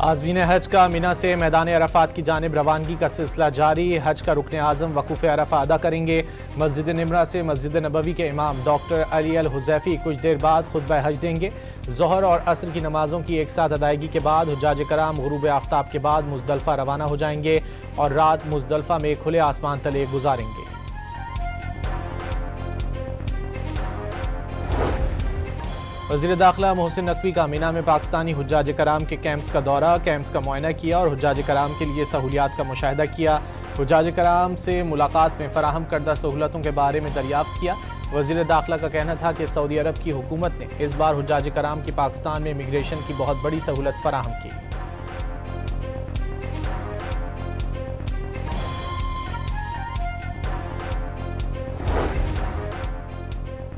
عازمین حج کا مینا سے میدان عرفات کی جانب روانگی کا سلسلہ جاری۔ حج کا رکن اعظم وقوف عرفہ ادا کریں گے۔ مسجد نمرہ سے مسجد نبوی کے امام ڈاکٹر علی الحذیفی کچھ دیر بعد خطبہ حج دیں گے۔ ظہر اور عصر کی نمازوں کی ایک ساتھ ادائیگی کے بعد حجاج کرام غروب آفتاب کے بعد مزدلفہ روانہ ہو جائیں گے اور رات مزدلفہ میں کھلے آسمان تلے گزاریں گے۔ وزیر داخلہ محسن نقوی کا مینا میں پاکستانی حجاج کرام کے کیمپس کا دورہ، کیمپس کا معائنہ کیا اور حجاج کرام کے لیے سہولیات کا مشاہدہ کیا۔ حجاج کرام سے ملاقات میں فراہم کردہ سہولتوں کے بارے میں دریافت کیا۔ وزیر داخلہ کا کہنا تھا کہ سعودی عرب کی حکومت نے اس بار حجاج کرام کی پاکستان میں امیگریشن کی بہت بڑی سہولت فراہم کی۔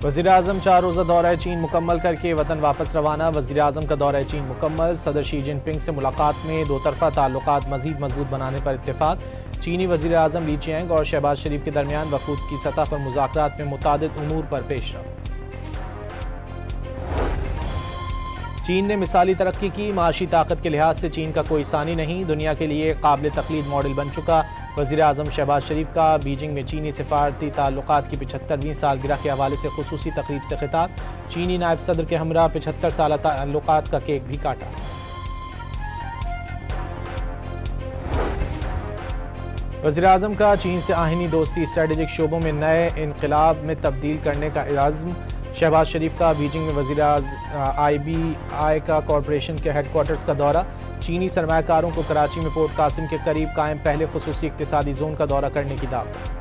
وزیر اعظم 4 روزہ دورہ چین مکمل کر کے وطن واپس روانہ۔ وزیر اعظم کا دورہ چین مکمل۔ صدر شی جن پنگ سے ملاقات میں دو طرفہ تعلقات مزید مضبوط بنانے پر اتفاق۔ چینی وزیر اعظم لی چینگ اور شہباز شریف کے درمیان وفود کی سطح پر مذاکرات میں متعدد امور پر پیش رفت۔ چین نے مثالی ترقی کی، معاشی طاقت کے لحاظ سے چین کا کوئی ثانی نہیں، دنیا کے لیے قابل تقلید ماڈل بن چکا۔ وزیر اعظم شہباز شریف کا بیجنگ میں چینی سفارتی تعلقات کی 75ویں سالگرہ کے حوالے سے خصوصی تقریب سے خطاب۔ چینی نائب صدر کے ہمراہ 75 سالہ تعلقات کا کیک بھی کاٹا۔ وزیر اعظم کا چین سے آہنی دوستی اسٹریٹجک شعبوں میں نئے انقلاب میں تبدیل کرنے کا عزم۔ شہباز شریف کا بیجنگ میں وزیر آئی بی آئی کا کارپوریشن کے ہیڈ کوارٹرز کا دورہ۔ چینی سرمایہ کاروں کو کراچی میں پورٹ قاسم کے قریب قائم پہلے خصوصی اقتصادی زون کا دورہ کرنے کی دعوت۔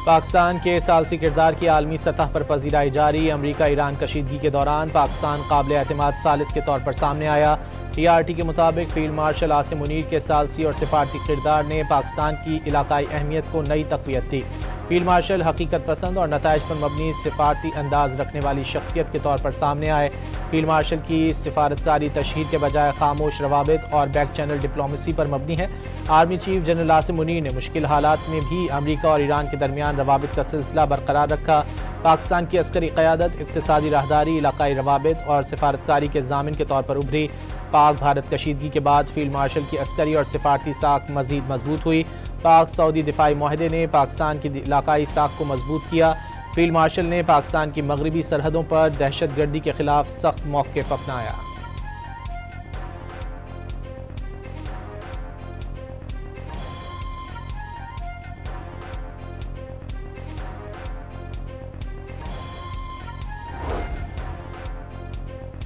پاکستان کے ثالثی کردار کی عالمی سطح پر پذیرائی جاری۔ امریکہ ایران کشیدگی کے دوران پاکستان قابل اعتماد ثالث کے طور پر سامنے آیا۔ ٹی آر ٹی کے مطابق فیلڈ مارشل عاصم منیر کے ثالثی اور سفارتی کردار نے پاکستان کی علاقائی اہمیت کو نئی تقویت دی۔ فیلڈ مارشل حقیقت پسند اور نتائج پر مبنی سفارتی انداز رکھنے والی شخصیت کے طور پر سامنے آئے۔ فیلڈ مارشل کی سفارتکاری تشہیر کے بجائے خاموش روابط اور بیک چینل ڈپلومیسی پر مبنی ہے۔ Army chief general Asim Munir نے مشکل حالات میں بھی امریکہ اور ایران کے درمیان روابط کا سلسلہ برقرار رکھا۔ پاکستان کی عسکری قیادت، اقتصادی راہداری، علاقائی روابط اور سفارتکاری کے ضامن کے طور پر ابھری۔ پاک بھارت کشیدگی کے بعد فیلڈ مارشل کی عسکری اور سفارتی ساکھ مزید مضبوط ہوئی۔ پاک سعودی دفاعی معاہدے نے پاکستان کی علاقائی ساکھ کو مضبوط کیا۔ فیلڈ مارشل نے پاکستان کی مغربی سرحدوں پر دہشت گردی کے خلاف سخت موقف اپنایا۔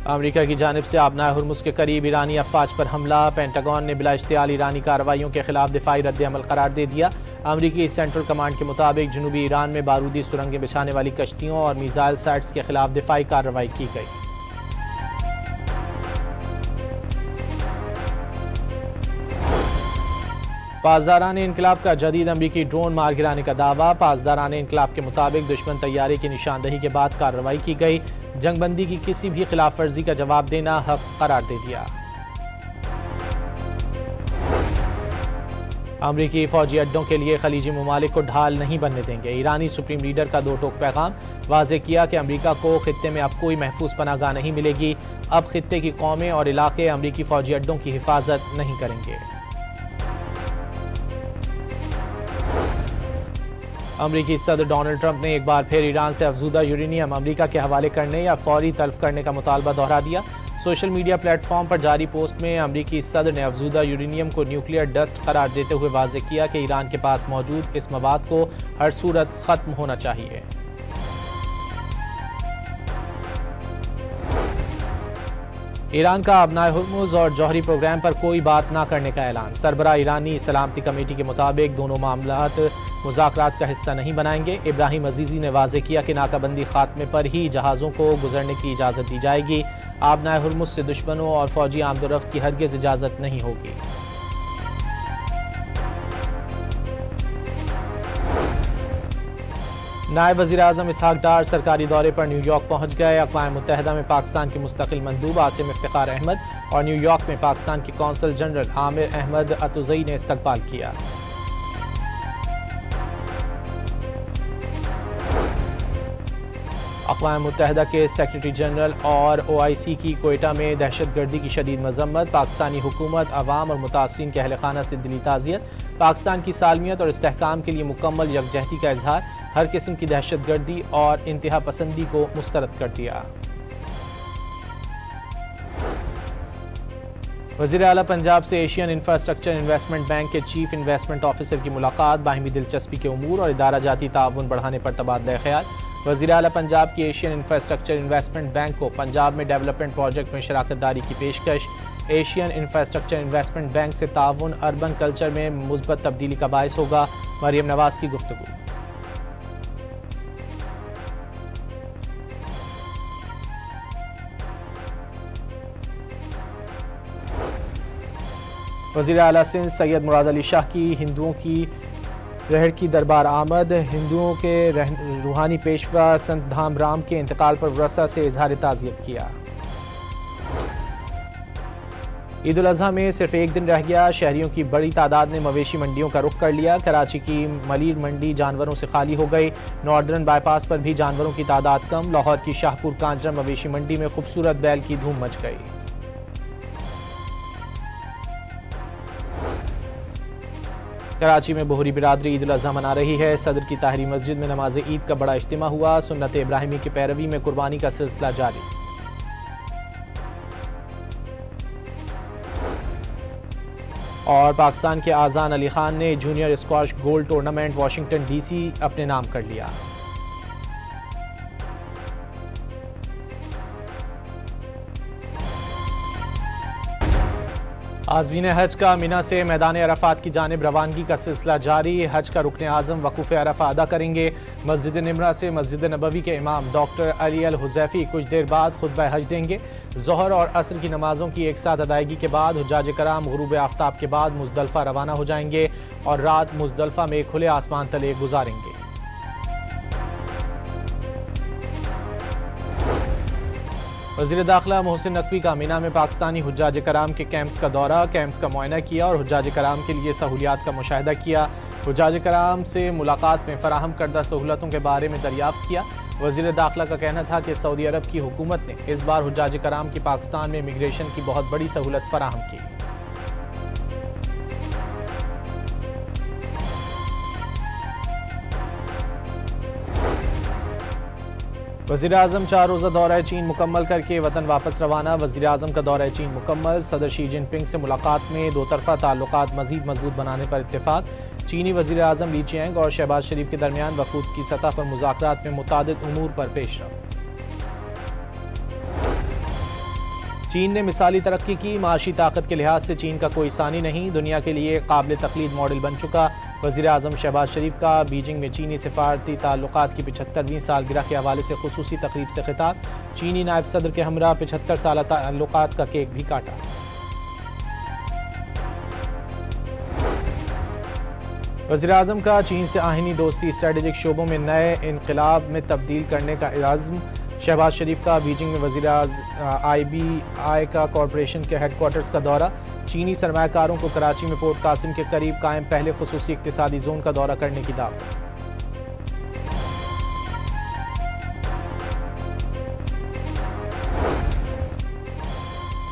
امریکہ کی جانب سے آبنائے ہرمز کے قریب ایرانی افواج پر حملہ۔ پینٹاگون نے بلا اشتعال ایرانی کارروائیوں کے خلاف دفاعی رد عمل قرار دے دیا۔ امریکی سینٹرل کمانڈ کے مطابق جنوبی ایران میں بارودی سرنگیں بچھانے والی کشتیوں اور میزائل سائٹس کے خلاف دفاعی کارروائی کی گئی۔ پاسداران انقلاب کا جدید امریکی ڈرون مار گرانے کا دعویٰ۔ پاسداران انقلاب کے مطابق دشمن طیارے کی نشاندہی کے بعد کارروائی کی گئی۔ جنگ بندی کی کسی بھی خلاف ورزی کا جواب دینا حق قرار دے دیا۔ امریکی فوجی اڈوں کے لیے خلیجی ممالک کو ڈھال نہیں بننے دیں گے۔ ایرانی سپریم لیڈر کا دو ٹوک پیغام۔ واضح کیا کہ امریکہ کو خطے میں اب کوئی محفوظ پناہ گاہ نہیں ملے گی۔ اب خطے کی قومیں اور علاقے امریکی فوجی اڈوں کی حفاظت نہیں کریں گے۔ امریکی صدر ڈونلڈ ٹرمپ نے ایک بار پھر ایران سے افزودہ یورینیم امریکہ کے حوالے کرنے یا فوری تلف کرنے کا مطالبہ دہرا دیا۔ سوشل میڈیا پلیٹ فارم پر جاری پوسٹ میں امریکی صدر نے افزودہ یورینیم کو نیوکلیئر ڈسٹ قرار دیتے ہوئے واضح کیا کہ ایران کے پاس موجود اس مواد کو ہر صورت ختم ہونا چاہیے۔ ایران کا آبنائے ہرمز اور جوہری پروگرام پر کوئی بات نہ کرنے کا اعلان۔ سربراہ ایرانی سلامتی کمیٹی کے مطابق دونوں معاملات مذاکرات کا حصہ نہیں بنائیں گے۔ ابراہیم عزیزی نے واضح کیا کہ ناکہ بندی خاتمے پر ہی جہازوں کو گزرنے کی اجازت دی جائے گی۔ آبنائے ہرمز سے دشمنوں اور فوجی آمد و رفت کی ہرگز اجازت نہیں ہوگی۔ نائب وزیر اعظم اسحاق ڈار سرکاری دورے پر نیو یارک پہنچ گئے۔ اقوام متحدہ میں پاکستان کے مستقل مندوب عاصم افتخار احمد اور نیو یارک میں پاکستان کے قونصل جنرل عامر احمد اتوزئی نے استقبال کیا۔ اقوام متحدہ کے سیکرٹری جنرل اور OIC کی کوئٹہ میں دہشت گردی کی شدید مذمت، پاکستانی حکومت، عوام اور متاثرین کے اہل خانہ سے دلی تعزیت، پاکستان کی سالمیت اور استحکام کے لیے مکمل یکجہتی کا اظہار، ہر قسم کی دہشت گردی اور انتہا پسندی کو مسترد کر دیا۔ وزیر اعلیٰ پنجاب سے ایشین انفراسٹرکچر انویسٹمنٹ بینک کے چیف انویسٹمنٹ آفیسر کی ملاقات، باہمی دلچسپی کے امور اور ادارہ جاتی تعاون بڑھانے پر تبادلہ خیال۔ وزیر اعلیٰ پنجاب کی ایشین انفراسٹرکچر انویسٹمنٹ بینک کو پنجاب میں ڈیولپمنٹ پروجیکٹ میں شراکت داری کی پیشکش۔ ایشین انفراسٹرکچر انویسٹمنٹ بینک سے تعاون اربن کلچر میں مثبت تبدیلی کا باعث ہوگا، مریم نواز کی گفتگو۔ وزیر اعلیٰ سندھ سید مراد علی شاہ کی ہندوؤں کی رہڑ کی دربار آمد، ہندوؤں کے روحانی پیشوا سنت دھام رام کے انتقال پر ورثہ سے اظہار تعزیت کیا۔ عید الاضحیٰ میں صرف ایک دن رہ گیا، شہریوں کی بڑی تعداد نے مویشی منڈیوں کا رخ کر لیا۔ کراچی کی ملیر منڈی جانوروں سے خالی ہو گئی، ناردرن بائی پاس پر بھی جانوروں کی تعداد کم۔ لاہور کی شاہپور کانجرا مویشی منڈی میں خوبصورت بیل کی دھوم مچ گئی۔ کراچی میں بوہری برادری عید الاضحیٰ منا رہی ہے، صدر کی طاہری مسجد میں نماز عید کا بڑا اجتماع ہوا، سنت ابراہیمی کی پیروی میں قربانی کا سلسلہ جاری۔ اور پاکستان کے اذان علی خان نے junior squash gold tournament Washington D C اپنے نام کر لیا۔ عازمین حج کا منی سے میدان عرفات کی جانب روانگی کا سلسلہ جاری، حج کا رکن اعظم وقوف عرفہ ادا کریں گے۔ مسجد نمرہ سے مسجد نبوی کے امام ڈاکٹر علی الحذیفی کچھ دیر بعد خطبہ حج دیں گے۔ ظہر اور عصر کی نمازوں کی ایک ساتھ ادائیگی کے بعد حجاج کرام غروب آفتاب کے بعد مزدلفہ روانہ ہو جائیں گے اور رات مزدلفہ میں کھلے آسمان تلے گزاریں گے۔ وزیر داخلہ محسن نقوی کا منی میں پاکستانی حجاج کرام کے کیمپس کا دورہ، کیمپس کا معائنہ کیا اور حجاج کرام کے لیے سہولیات کا مشاہدہ کیا۔ حجاج کرام سے ملاقات میں فراہم کردہ سہولتوں کے بارے میں دریافت کیا۔ وزیر داخلہ کا کہنا تھا کہ سعودی عرب کی حکومت نے اس بار حجاج کرام کی پاکستان میں امیگریشن کی بہت بڑی سہولت فراہم کی۔ وزیراعظم 4 روزہ دورہ چین مکمل کر کے وطن واپس روانہ، وزیراعظم کا دورہ چین مکمل، صدر شی جن پنگ سے ملاقات میں دو طرفہ تعلقات مزید مضبوط بنانے پر اتفاق۔ چینی وزیراعظم لی چینگ اور شہباز شریف کے درمیان وفود کی سطح پر مذاکرات میں متعدد امور پر پیش رفت۔ چین نے مثالی ترقی کی، معاشی طاقت کے لحاظ سے چین کا کوئی ثانی نہیں، دنیا کے لیے قابل تقلید ماڈل بن چکا۔ وزیراعظم شہباز شریف کا بیجنگ میں چینی سفارتی تعلقات کی 75ویں سالگرہ کے حوالے سے خصوصی تقریب سے خطاب، چینی نائب صدر کے ہمراہ 75 سالہ تعلقات کا کیک بھی کاٹا۔ وزیراعظم کا چین سے آہنی دوستی اسٹریٹجک شعبوں میں نئے انقلاب میں تبدیل کرنے کا عزم، شہباز شریف کا بیجنگ میں وزیر IBI کا کارپوریشن کے ہیڈ کوارٹرز کا دورہ، چینی سرمایہ کاروں کو کراچی میں پورٹ قاسم کے قریب قائم پہلے خصوصی اقتصادی زون کا دورہ کرنے کی دعوت۔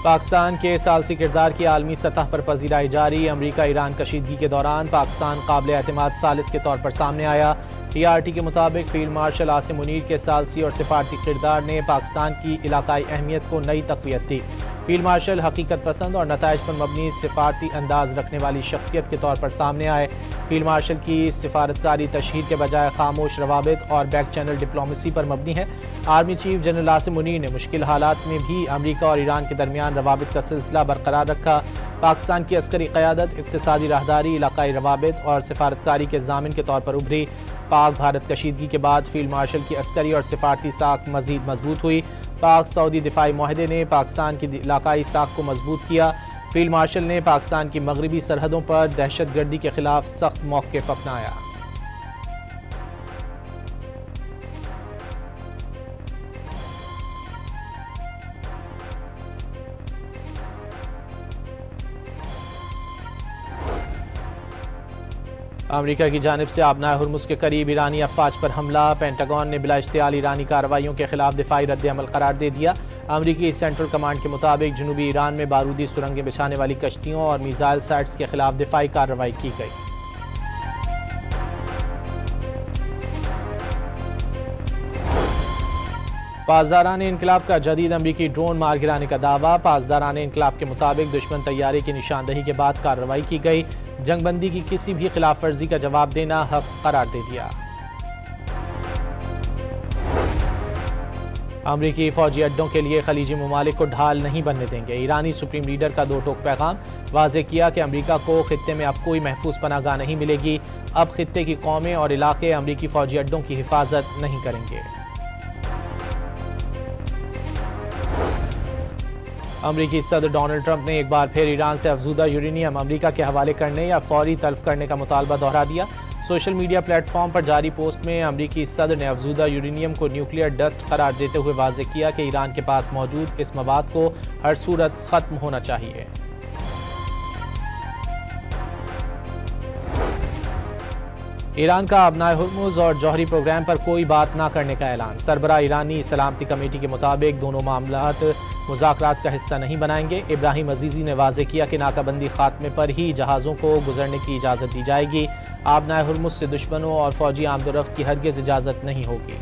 پاکستان کے ثالثی کردار کی عالمی سطح پر پذیرائی جاری، امریکہ ایران کشیدگی کے دوران پاکستان قابل اعتماد ثالث کے طور پر سامنے آیا۔ TRT کے مطابق فیلڈ مارشل عاصم منیر کے ثالثی اور سفارتی کردار نے پاکستان کی علاقائی اہمیت کو نئی تقویت دی۔ فیلڈ مارشل حقیقت پسند اور نتائج پر مبنی سفارتی انداز رکھنے والی شخصیت کے طور پر سامنے آئے۔ فیلڈ مارشل کی سفارتکاری تشہیر کے بجائے خاموش روابط اور بیک چینل ڈپلومیسی پر مبنی ہے۔ Army chief general Asim Munir نے مشکل حالات میں بھی امریکہ اور ایران کے درمیان روابط کا سلسلہ برقرار رکھا۔ پاکستان کی عسکری قیادت اقتصادی راہداری، علاقائی روابط اور سفارتکاری کے ضامن کے طور پر ابھری۔ پاک بھارت کشیدگی کے بعد فیلڈ مارشل کی عسکری اور سفارتی ساکھ مزید مضبوط ہوئی۔ پاک سعودی دفاعی معاہدے نے پاکستان کی علاقائی ساکھ کو مضبوط کیا۔ فیلڈ مارشل نے پاکستان کی مغربی سرحدوں پر دہشت گردی کے خلاف سخت موقف اپنایا۔ امریکہ کی جانب سے آبنائے ہرمز کے قریب ایرانی افواج پر حملہ، پینٹاگون نے بلا اشتعال ایرانی کارروائیوں کے خلاف دفاعی رد عمل قرار دے دیا۔ امریکی سینٹرل کمانڈ کے مطابق جنوبی ایران میں بارودی سرنگیں بچھانے والی کشتیوں اور میزائل سائٹس کے خلاف دفاعی کارروائی کی گئی۔ پاسداران انقلاب کا جدید امریکی ڈرون مار گرانے کا دعویٰ۔ پاسداران انقلاب کے مطابق دشمن طیارے کی نشاندہی کے بعد کارروائی کی گئی، جنگ بندی کی کسی بھی خلاف ورزی کا جواب دینا حق قرار دے دیا۔ امریکی فوجی اڈوں کے لیے خلیجی ممالک کو ڈھال نہیں بننے دیں گے۔ ایرانی سپریم لیڈر کا دو ٹوک پیغام، واضح کیا کہ امریکہ کو خطے میں اب کوئی محفوظ پناہ گاہ نہیں ملے گی، اب خطے کی قومیں اور علاقے امریکی فوجی اڈوں کی حفاظت نہیں کریں گے۔ امریکی صدر ڈونلڈ ٹرمپ نے ایک بار پھر ایران سے افزودہ یورینیم امریکہ کے حوالے کرنے یا فوری تلف کرنے کا مطالبہ دہرا دیا۔ سوشل میڈیا پلیٹ فارم پر جاری پوسٹ میں امریکی صدر نے افزودہ یورینیم کو نیوکلیئر ڈسٹ قرار دیتے ہوئے واضح کیا کہ ایران کے پاس موجود اس مواد کو ہر صورت ختم ہونا چاہیے۔ ایران کا آبنائے ہرمز اور جوہری پروگرام پر کوئی بات نہ کرنے کا اعلان۔ سربراہ ایرانی سلامتی کمیٹی کے مطابق دونوں معاملات مذاکرات کا حصہ نہیں بنائیں گے۔ ابراہیم عزیزی نے واضح کیا کہ ناکہ بندی خاتمے پر ہی جہازوں کو گزرنے کی اجازت دی جائے گی۔ آبنائے ہرمز سے دشمنوں اور فوجی آمد و رفت کی ہرگز اجازت نہیں ہوگی۔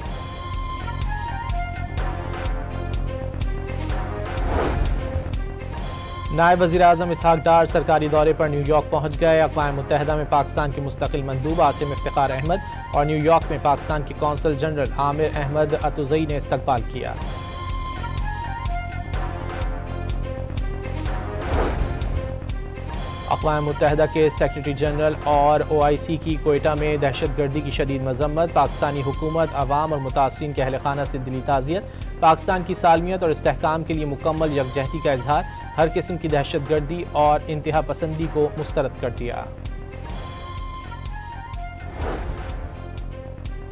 نائب وزیر اعظم اسحاق ڈار سرکاری دورے پر نیو یارک پہنچ گئے۔ اقوام متحدہ میں پاکستان کے مستقل مندوب عاصم افتخار احمد اور نیو یارک میں پاکستان کے قونصل جنرل عامر احمد اتوزئی نے استقبال کیا۔ اقوام متحدہ کے سیکرٹری جنرل اور OIC کی کوئٹہ میں دہشت گردی کی شدید مذمت۔ پاکستانی حکومت، عوام اور متاثرین کے اہل خانہ سے دلی تعزیت۔ پاکستان کی سالمیت اور استحکام کے لیے مکمل یکجہتی کا اظہار، ہر قسم کی دہشت گردی اور انتہا پسندی کو مسترد کر دیا۔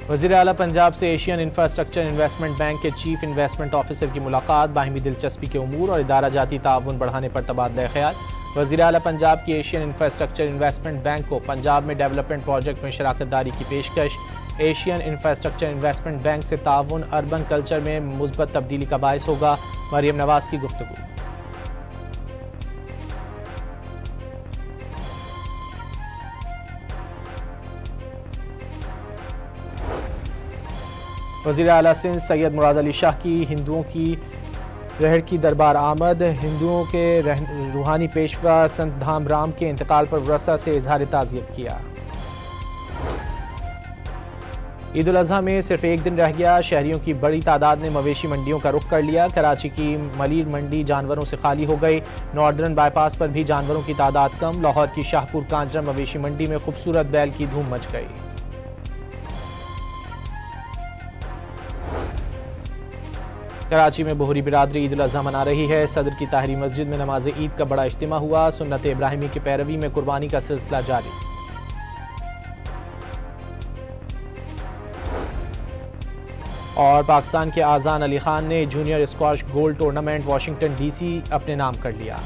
وزیر اعلیٰ پنجاب سے ایشین انفراسٹرکچر انویسٹمنٹ بینک کے چیف انویسٹمنٹ آفیسر کی ملاقات، باہمی دلچسپی کے امور اور ادارہ جاتی تعاون بڑھانے پر تبادلہ خیال۔ وزیر اعلیٰ پنجاب کی ایشین انفراسٹرکچر انویسٹمنٹ بینک کو پنجاب میں ڈیولپمنٹ پروجیکٹ میں شراکت داری کی پیشکش۔ ایشین انفراسٹرکچر انویسٹمنٹ بینک سے تعاون اربن کلچر میں مثبت تبدیلی کا باعث ہوگا، مریم نواز کی گفتگو۔ وزیر اعلیٰ سندھ سید مراد علی شاہ کی ہندوؤں کی رہڑ کی دربار آمد۔ ہندوؤں کے روحانی پیشوا سنت دھام رام کے انتقال پر ورثہ سے اظہار تعزیت کیا۔ عید الاضحیٰ میں صرف ایک دن رہ گیا، شہریوں کی بڑی تعداد نے مویشی منڈیوں کا رخ کر لیا۔ کراچی کی ملیر منڈی جانوروں سے خالی ہو گئی، ناردرن بائی پاس پر بھی جانوروں کی تعداد کم۔ لاہور کی شاہپور کانجرا مویشی منڈی میں خوبصورت بیل کی دھوم مچ گئی۔ کراچی میں بوہری برادری عید الاضحیٰ منا رہی ہے۔ صدر کی طاہری مسجد میں نماز عید کا بڑا اجتماع ہوا، سنت ابراہیمی کی پیروی میں قربانی کا سلسلہ جاری۔ اور پاکستان کے اذان علی خان نے junior squash gold tournament Washington DC اپنے نام کر لیا۔